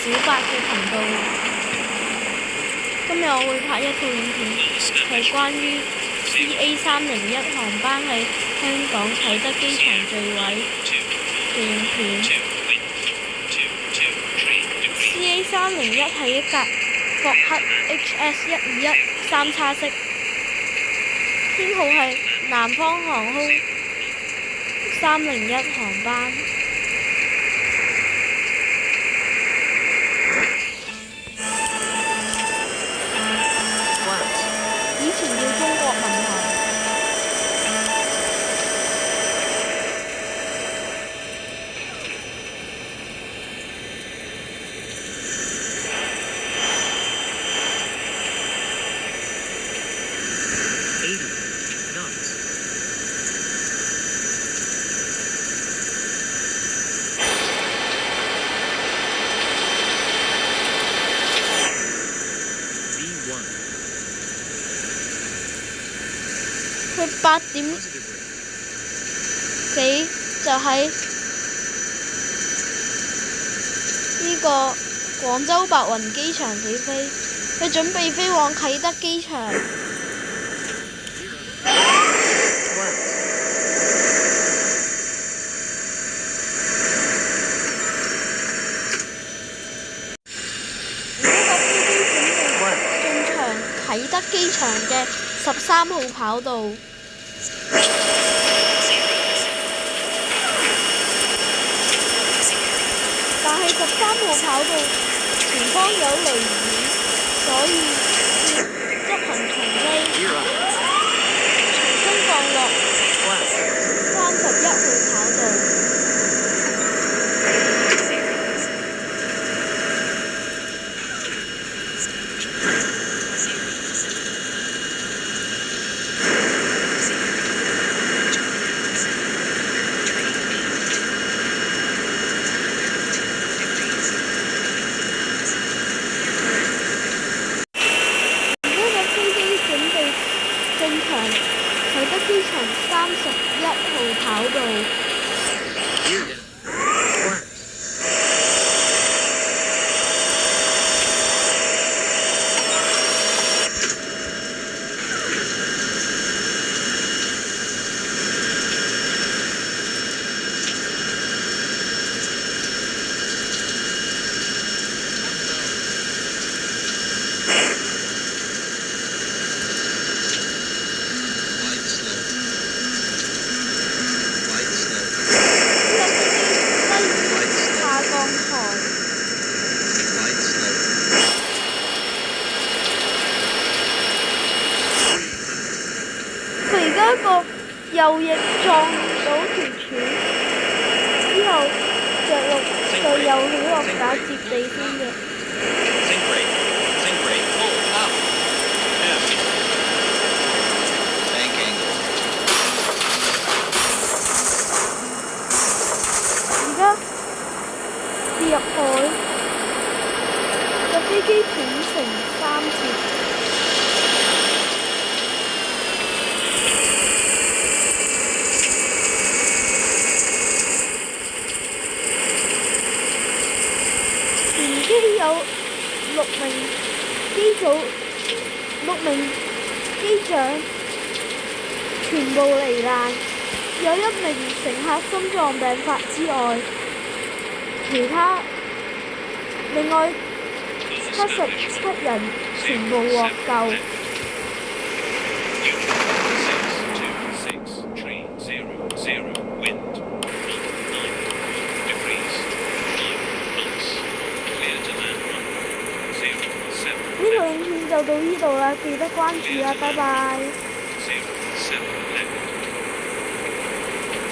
小白嘅頻道。今日我會拍一套影片，係關於 CA301航班喺香港啟德機場墜毀嘅影片。CA301係一架霍克 HS121 3叉式，編號係南方航空301航班。以前叫中國民航。佢8點幾就喺呢個廣州白雲機場起飛，佢準備飛往啟德機場。啟德機場嘅13號跑道，但係13號跑道前方有雷雨，所以要執行重飛，重新降落31號跑道。啟德機場31號跑道。佢而家一個右翼撞到條柱，之後着陸就又起落架接地先嘅。而家跌入海，架飛機斷成3截。機有6名機長全部罹難，有1名乘客心臟病發之外，另外77人全部獲救。呢套影片就到呢度啦，記得關注啊，拜拜。